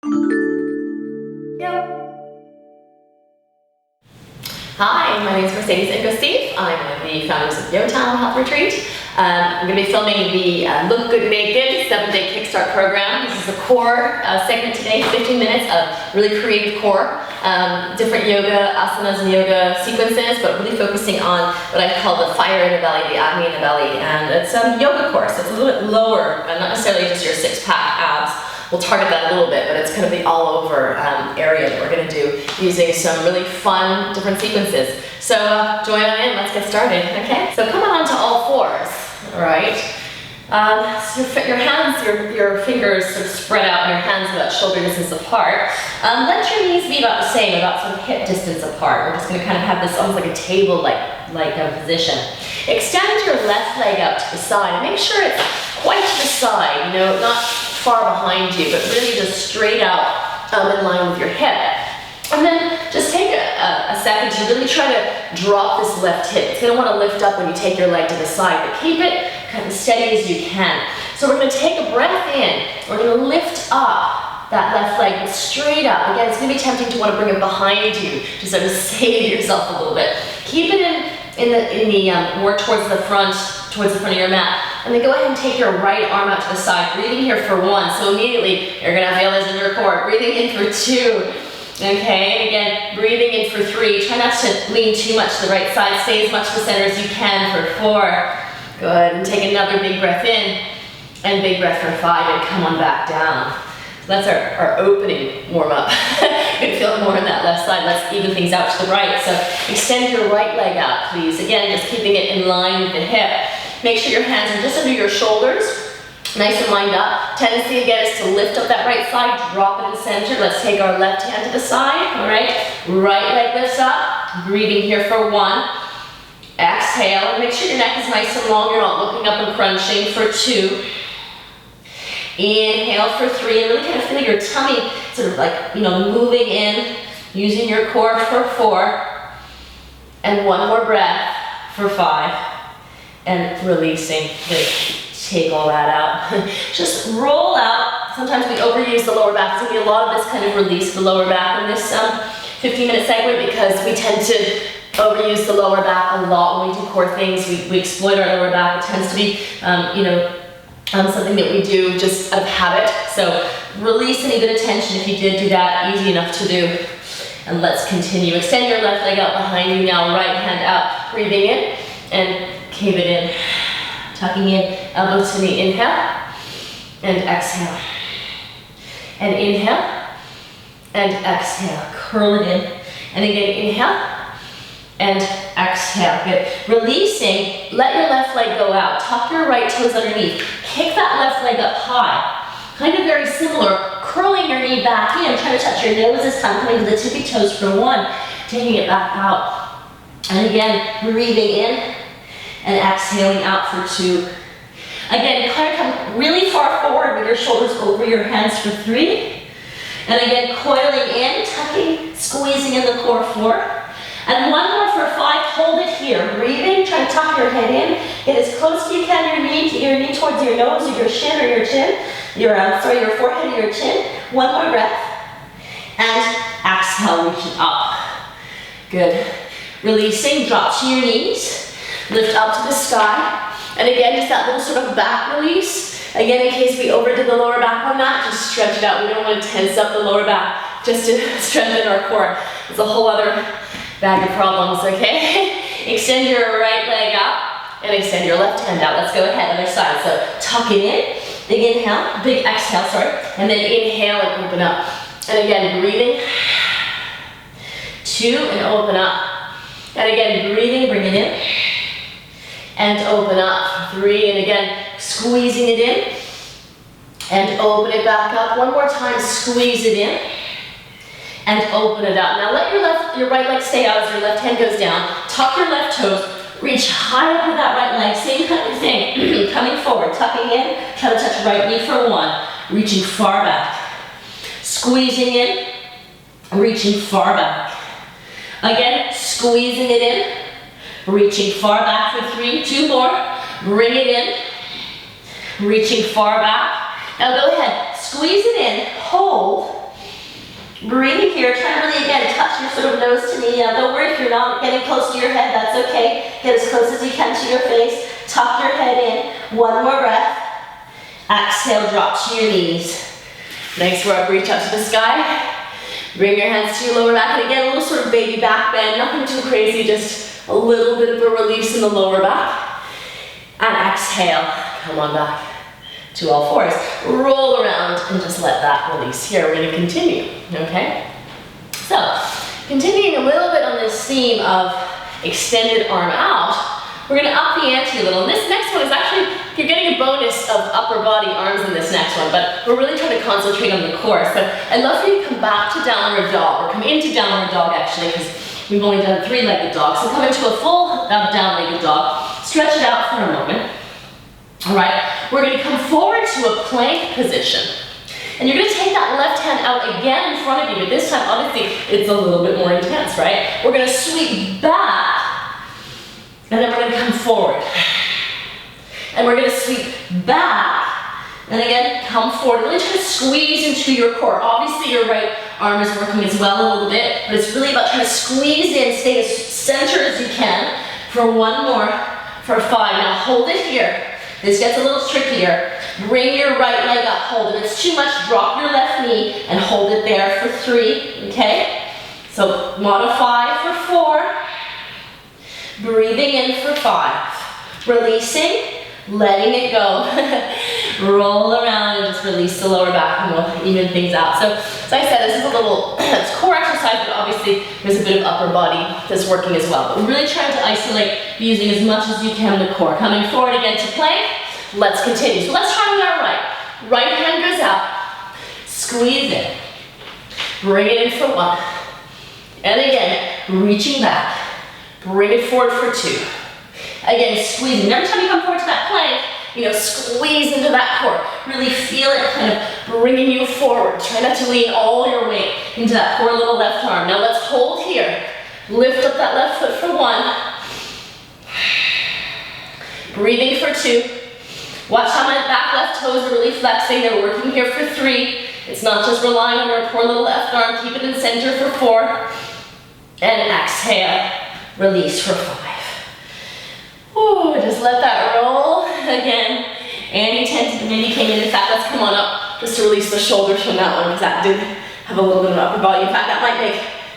Hi, my name is Mercedes and Sieff. I'm one of the founders of Yeotown Health Retreat. I'm going to be filming the Look Good Naked 7-day Kickstart program. This is a core segment today, 15 minutes of really creative core, different yoga, asanas and yoga sequences, but really focusing on what I call the fire in the belly, the agni in the belly. And it's a yoga course. It's a little bit lower, not necessarily just your six-pack abs. We'll target that a little bit, but it's kind of the all-over area that we're going to do using some really fun different sequences. So join on in, let's get started, okay? So come on to all fours, all right? So your hands, your fingers sort of spread out and your hands about shoulder distance apart. Let your knees be about the same, about sort of hip distance apart. We're just going to kind of have this almost like a table-like position. Extend your left leg out to the side and make sure it's quite to the side, you know, not far behind you, but really just straight out in line with your hip. And then just take a second to really try to drop this left hip. It's going to want to lift up when you take your leg to the side, but keep it kind of steady as you can. So we're going to take a breath in. We're going to lift up that left leg straight up. Again, it's going to be tempting to want to bring it behind you to sort of save yourself a little bit. Keep it in the more towards the front of your mat. And then go ahead and take your right arm out to the side, breathing here for 1. So immediately you're gonna feel this in your core. Breathing in for 2. Okay, and again, breathing in for 3. Try not to lean too much to the right side. Stay as much to the center as you can for 4. Good, and take another big breath in, and big breath for 5, and come on back down. So that's our opening warm up. You're gonna feel it more on that left side. Let's even things out to the right. So extend your right leg out, please. Again, just keeping it in line with the hip. Make sure your hands are just under your shoulders, nice and lined up. Tendency again is to lift up that right side, drop it in the center. Let's take our left hand to the side, all right? Right leg lifts up, breathing here for 1. Exhale, and make sure your neck is nice and long. You're not looking up and crunching for 2. Inhale for 3, and really kind of feel your tummy sort of like, you know, moving in, using your core for 4. And 1 more breath for 5. And releasing, take all that out. Just roll out. Sometimes we overuse the lower back. There's going to be a lot of this kind of release of the lower back in this 15-minute segment because we tend to overuse the lower back a lot when we do core things. We exploit our lower back. It tends to be, something that we do just out of habit. So release any bit of tension if you did do that. Easy enough to do. And let's continue. Extend your left leg out behind you now. Right hand out. Breathing in and keep it in, tucking in, elbow to knee, inhale, and exhale. And inhale, and exhale, curl it in. And again, inhale, and exhale, good. Releasing, let your left leg go out, tuck your right toes underneath, kick that left leg up high. Kind of very similar, curling your knee back in, try to touch your nose this time, coming to the tippy toes for 1, taking it back out. And again, breathing in, and exhaling out for 2. Again, kind of come really far forward with your shoulders over your hands for 3. And again, coiling in, tucking, squeezing in the core 4. And 1 more for 5, hold it here. Breathing, try to tuck your head in. Get as close as you can, your knee towards your nose or your shin or your chin. Your forehead or your chin. 1 more breath. And exhale, reaching up. Good. Releasing, drop to your knees. Lift up to the sky. And again, just that little sort of back release. Again, in case we overdid the lower back on that, just stretch it out. We don't want to tense up the lower back just to strengthen our core. It's a whole other bag of problems, okay? Extend your right leg out and extend your left hand out. Let's go ahead, other side. So tuck it in, big inhale, big exhale, and then inhale and open up. And again, breathing, 2 and open up. And again, breathing, bring it in. And open up, 3, and again, squeezing it in, and open it back up. 1 more time, squeeze it in, and open it up. Now let your right leg stay out as your left hand goes down. Tuck your left toes, reach high up with that right leg, same kind of thing. Coming forward, tucking in, try to touch right knee for 1, reaching far back. Squeezing in, reaching far back. Again, squeezing it in, reaching far back for 3, 2 more, bring it in, reaching far back. Now go ahead, squeeze it in, hold, Breathing here, try to really, again, touch your sort of nose to knee. Don't worry if you're not getting close to your head, that's okay. Get as close as you can to your face. Tuck your head in. One more breath. Exhale, drop to your knees. Nice work, reach up to the sky. Bring your hands to your lower back, and again, a little sort of baby back bend, nothing too crazy, just a little bit of a release in the lower back. And exhale, come on back to all fours. Roll around and just let that release. Here, we're gonna continue, okay? So, continuing a little bit on this theme of extended arm out, we're gonna up the ante a little. And this next one is actually, you're getting a bonus of upper body arms in this next one, but we're really trying to concentrate on the core. So I'd love for you to come back to downward dog, or come into downward dog actually, because we've only done three-legged dog. So come into a full down-legged dog, stretch it out for a moment. All right, we're gonna come forward to a plank position. And you're gonna take that left hand out again in front of you, but this time, obviously, it's a little bit more intense, right? We're gonna sweep back, and then we're gonna come forward. And we're gonna sweep back, and again, come forward. Really try to squeeze into your core. Obviously, your right arm is working as well a little bit, but it's really about trying to squeeze in, stay as center as you can for one more, for 5. Now hold it here. This gets a little trickier. Bring your right leg up, hold it. If it's too much, drop your left knee and hold it there for 3, okay? So modify for 4. Breathing in for 5. Releasing, letting it go. Roll around and just release the lower back, and we'll even things out. So as I said, this is a little it's core exercise, but obviously there's a bit of upper body that's working as well. But we're really trying to isolate using as much as you can the core. Coming forward again to plank. Let's continue. So let's try with our right. Right hand goes out. Squeeze it. Bring it in for 1. And again, reaching back. Bring it forward for 2. Again, squeezing. Every time you come forward to that plank, squeeze into that core. Really feel it kind of bringing you forward. Try not to lean all your weight into that poor little left arm. Now let's hold here. Lift up that left foot for 1. Breathing for 2. Watch how my back left toes are really flexing. They're working here for 3. It's not just relying on our poor little left arm. Keep it in center for 4. And exhale. Release for 5. Ooh, just let that roll again. Any tension maybe came in. In fact, let's come on up just to release the shoulders from that one, because that did have a little bit of upper body. In fact, that might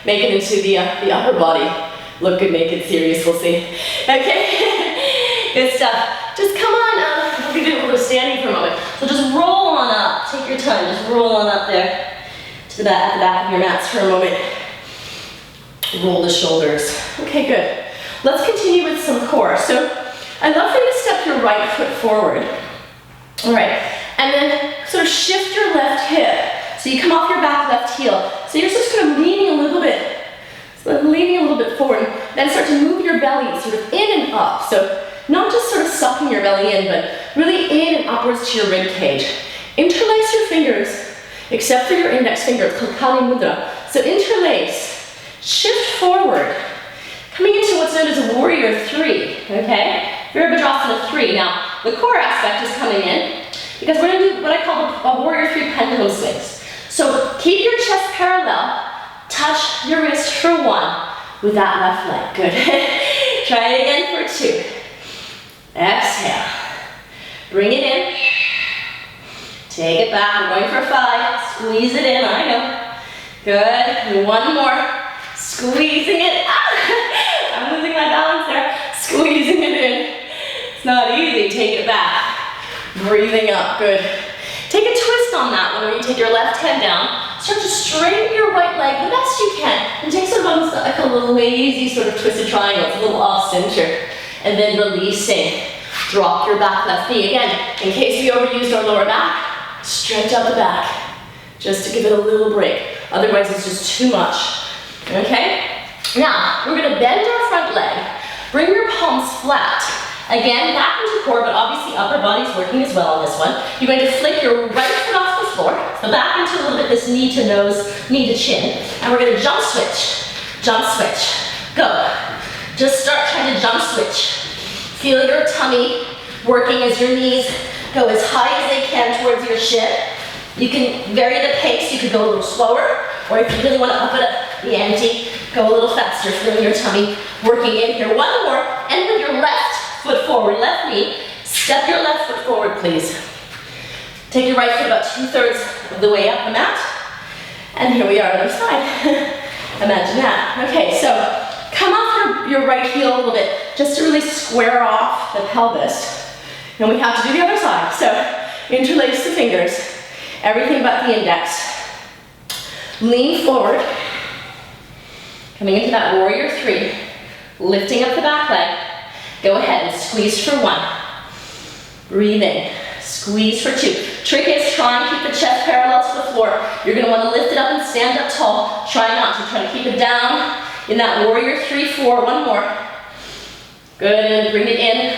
make it into the upper body. Look good naked series, we'll see. Okay, good stuff. Just come on up. We're gonna do a little standing for a moment. So just roll on up. Take your time. Just roll on up there to the back of your mats for a moment. Roll the shoulders. Okay, good. Let's continue with some core. So I'd love for you to step your right foot forward. All right, and then sort of shift your left hip. So you come off your back left heel. So you're just kind of leaning a little bit, forward. Then start to move your belly sort of in and up. So not just sort of sucking your belly in, but really in and upwards to your rib cage. Interlace your fingers, except for your index finger. It's called Kali Mudra. So interlace, shift forward. Coming into what's known as a warrior 3, okay? Virabhadrasana 3. Now, the core aspect is coming in, because we're gonna do what I call a warrior 3 pendulum swings. So keep your chest parallel, touch your wrist for 1 with that left leg. Good. Try it again for 2. Exhale. Bring it in. Take it back. We're going for 5. Squeeze it in. I know. Good. And 1 more. Squeezing it. I'm losing my balance there. Squeezing it in. It's not easy. Take it back. Breathing up. Good. Take a twist on that one where you take your left hand down. Start to straighten your right leg the best you can. And take sort of like a little lazy sort of twisted triangle. It's a little off center. And then releasing. Drop your back left knee. Again, in case we overused our lower back, stretch out the back. Just to give it a little break. Otherwise it's just too much. Okay? Now, we're gonna bend our front leg. Bring your palms flat. Again, back into core, but obviously upper body's working as well on this one. You're going to flick your right foot off the floor. So back into a little bit this knee to nose, knee to chin. And we're gonna jump switch. Jump switch. Go. Just start trying to jump switch. Feel your tummy working as your knees go as high as they can towards your shin. You can vary the pace. You could go a little slower, Or if you really want to up it up, the ante, go a little faster, feeling your tummy working in here. One more, and with your left foot forward, left knee, step your left foot forward, please. Take your right foot about 2/3 of the way up the mat. And here we are on the other side. Imagine that. Okay, so come off your right heel a little bit, just to really square off the pelvis. And we have to do the other side. So interlace the fingers, everything but the index. Lean forward, coming into that warrior 3, lifting up the back leg. Go ahead and squeeze for 1. Breathe in, squeeze for 2. Trick is try and keep the chest parallel to the floor. You're gonna wanna lift it up and stand up tall. Try not to, try to keep it down in that warrior 3, 4, 1 more. Good, and bring it in.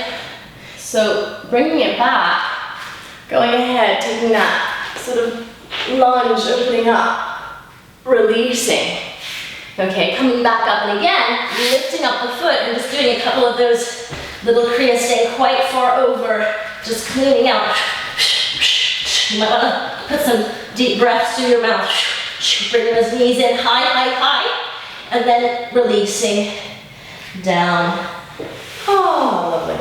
So bringing it back, going ahead, taking that sort of lunge, opening up, releasing. Okay, coming back up and again, lifting up the foot and just doing a couple of those little kriyas, staying quite far over, just cleaning out. You might want to put some deep breaths through your mouth. Bring those knees in high, high, high, and then releasing down. Oh, lovely.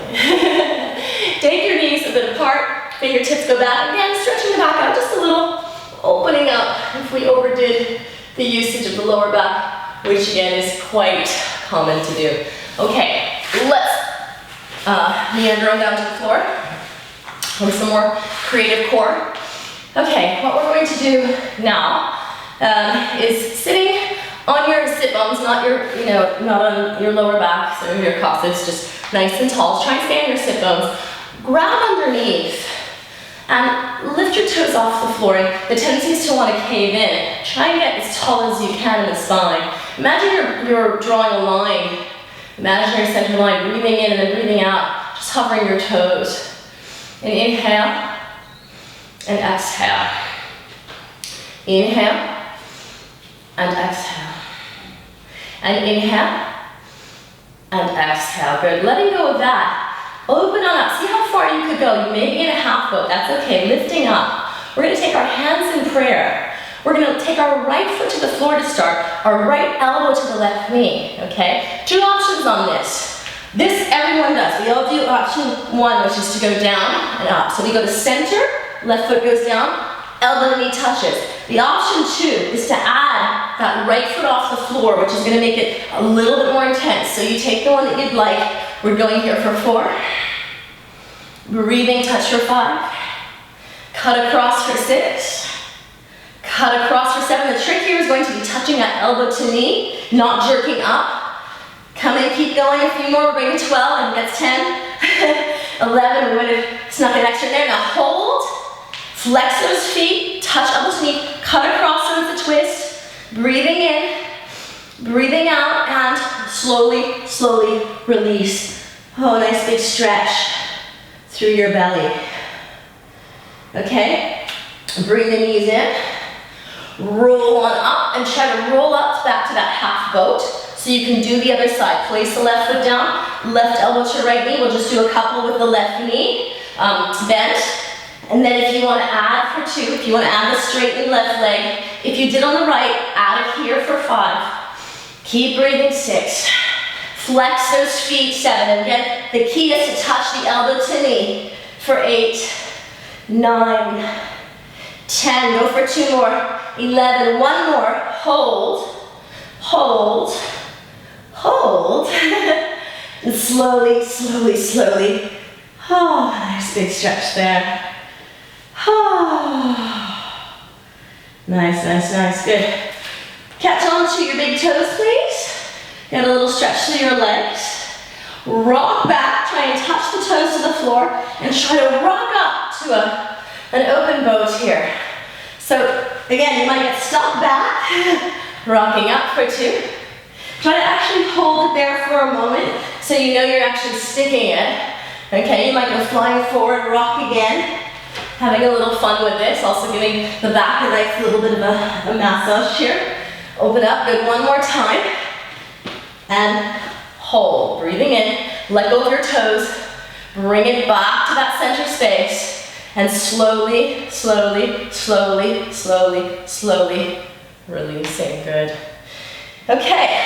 Take your knees a bit apart, fingertips go back. Again, stretching the back out just a little, opening up if we overdid the usage of the lower back, which again is quite common to do. Okay, let's meander on down to the floor. With some more creative core. Okay, what we're going to do now is sitting on your sit bones, not on your lower back, so your cossus, just nice and tall. Try and stay on your sit bones. Grab underneath and lift your toes off the floor. And the tendency is to want to cave in. Try and get as tall as you can in the spine. Imagine you're drawing a line, imaginary center line, breathing in and then breathing out, just hovering your toes. And inhale and exhale. Inhale and exhale. And inhale and exhale. Good. Letting go of that. Open on up. See how far you could go. You may be in a half boat. That's okay. Lifting up. We're going to take our hands in prayer. We're going to take our right foot to the floor to start. Our right elbow to the left knee. Okay? 2 options on this. This everyone does. We all do option 1, which is to go down and up. So we go to center, left foot goes down, elbow and knee touches. The option 2 is to add that right foot off the floor, which is going to make it a little bit more intense. So you take the one that you'd like. We're going here for 4. Breathing, touch for 5. Cut across for 6. Cut across for 7. The trick here is going to be touching that elbow to knee, not jerking up. Come in, keep going, a few more, we're going to 12, and that's 10, 11, we would have snuck an extra in there. Now hold, flex those feet, touch elbow to knee, cut across so it's a twist, breathing in, breathing out, and slowly, slowly release. Oh, nice big stretch through your belly. Okay, bring the knees in, roll on up, and try to roll up back to that half boat. So you can do the other side. Place the left foot down, left elbow to right knee. We'll just do a couple with the left knee, bent. And then if you want to add for 2, if you want to add the straightened left leg, if you did on the right, add it here for 5. Keep breathing, 6. Flex those feet, 7. Again, the key is to touch the elbow to knee for 8, 9, 10. Go for 2 more. 11. 1 more. Hold. Hold. Hold. And slowly, slowly, slowly. Oh, nice big stretch there. Oh. Nice, nice, nice. Good. Catch on to your big toes, please. Get a little stretch through your legs. Rock back. Try and touch the toes to the floor. And try to rock up to an open boat here. So, again, you might get stuck back. Rocking up for 2. Try to actually hold it there for a moment so you know you're actually sticking it. Okay, you might go flying forward, rock again. Having a little fun with this, also giving the back a nice little bit of a massage here. Open up, good, 1 more time. And hold, breathing in, let go of your toes, bring it back to that center space, and slowly, slowly, slowly, slowly, slowly Releasing, good. Okay.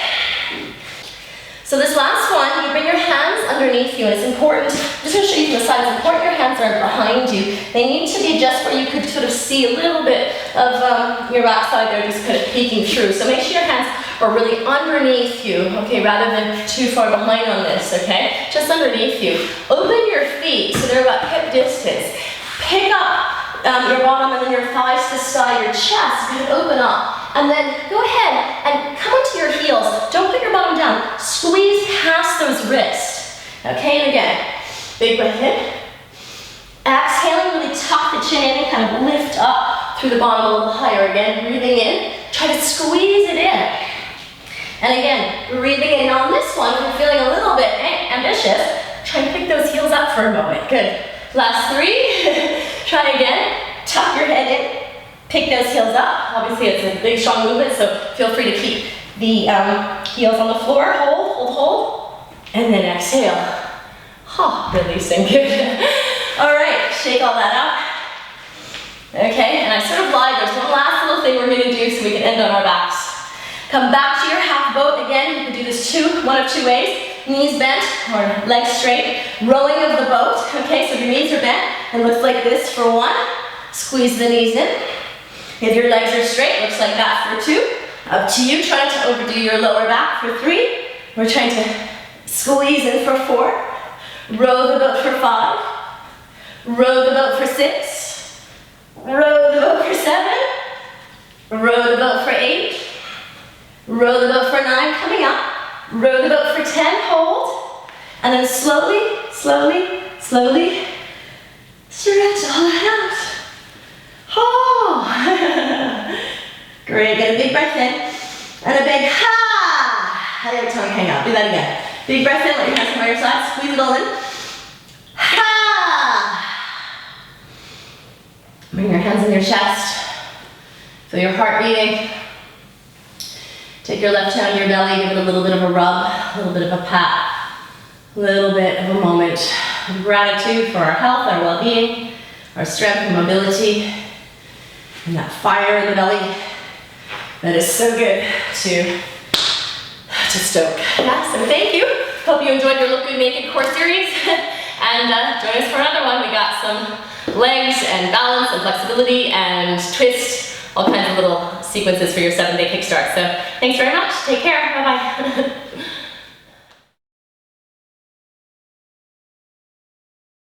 So this last one, you bring your hands underneath you, and it's important, just going to show you from the side, it's important your hands aren't behind you. They need to be just where you could sort of see a little bit of your backside there, just kind of peeking through. So make sure your hands are really underneath you, okay, rather than too far behind on this, okay? Just underneath you. Open your feet so they're about hip distance. Pick up your bottom and then your thighs to the sky, your chest, kind of open up. And then go ahead and come onto your heels. Don't put your bottom down. Squeeze past those wrists. Okay, and again, big breath in. Exhaling, really tuck the chin in and kind of lift up through the bottom a little higher. Again, breathing in. Try to squeeze it in. And again, breathing in. Now on this one, if you're feeling a little bit ambitious, try and pick those heels up for a moment. Good. Last 3. Try again. Tuck your head in. Pick those heels up. Obviously, it's a big, strong movement, so feel free to keep the heels on the floor. Hold. And then exhale. Releasing. Good. All right, shake all that out. Okay, and I sort of lied. There's one last little thing we're going to do so we can end on our backs. Come back to your half boat. Again, you can do this one of two ways. Knees bent or legs straight. Rowing of the boat. Okay, so your knees are bent and looks like this for 1. Squeeze the knees in. If your legs are straight, looks like that for 2. Up to you, trying to overdo your lower back for 3. We're trying to squeeze in for 4. Row the boat for 5. Row the boat for 6. Row the boat for 7. Row the boat for 8. Row the boat for 9, coming up. Row the boat for 10, hold. And then slowly, stretch all that out. Great, get a big breath in, and a big ha! Let your tongue hang out, do that again. Big breath in, let your hands come by your side, squeeze it all in. Ha! Bring your hands in your chest, feel your heart beating. Take your left hand on your belly, give it a little bit of a rub, a little bit of a pat, a little bit of a moment of gratitude for our health, our well-being, our strength and mobility, and that fire in the belly that is so good to stoke. Yes, and thank you. Hope you enjoyed your Look Good Naked core series. And join us for another one. We got some legs and balance and flexibility and twist, all kinds of little sequences for your 7-day kickstart. So thanks very much. Take care. Bye-bye.